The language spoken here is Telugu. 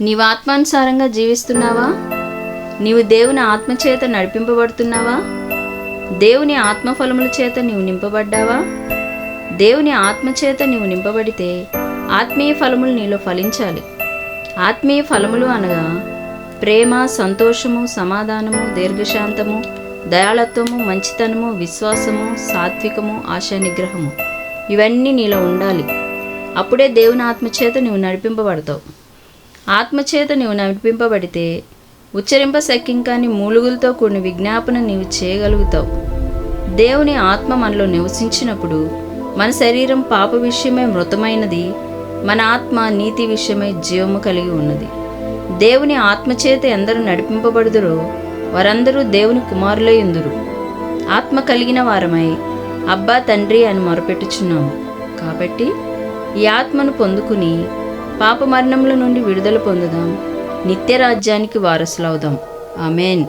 నీవు ఆత్మానుసారంగా జీవిస్తున్నావా? నీవు దేవుని ఆత్మచేత నడిపింపబడుతున్నావా? దేవుని ఆత్మఫలముల చేత నీవు నింపబడ్డావా? దేవుని ఆత్మచేత నీవు నింపబడితే ఆత్మీయ ఫలములు నీలో ఫలించాలి. ఆత్మీయ ఫలములు అనగా ప్రేమ, సంతోషము, సమాధానము, దీర్ఘశాంతము, దయాళత్వము, మంచితనము, విశ్వాసము, సాత్వికము, ఆశా నిగ్రహము. ఇవన్నీ నీలో ఉండాలి. అప్పుడే దేవుని ఆత్మచేత నీవు నడిపింపబడతావు. ఆత్మచేత నీవు నడిపింపబడితే ఉచ్చరింపశక్యం కాని మూలుగులతో కూడిన విజ్ఞాపన నీవు చేయగలుగుతావు. దేవుని ఆత్మ మనలో నివసించినప్పుడు మన శరీరం పాప విషయమై మృతమైనది, మన ఆత్మ నీతి విషయమై జీవము కలిగి ఉన్నది. దేవుని ఆత్మచేత ఎందరు నడిపింపబడుదురో వారందరూ దేవుని కుమారులై ఉందురు. ఆత్మ కలిగిన వారమై అబ్బా తండ్రి అని మొరపెట్టుచున్నాము. కాబట్టి ఈ ఆత్మను పొందుకుని పాప మరణముల నుండి విడుదల పొందుదాం, నిత్య రాజ్యానికి వారసులవుదాం. ఆమెన్.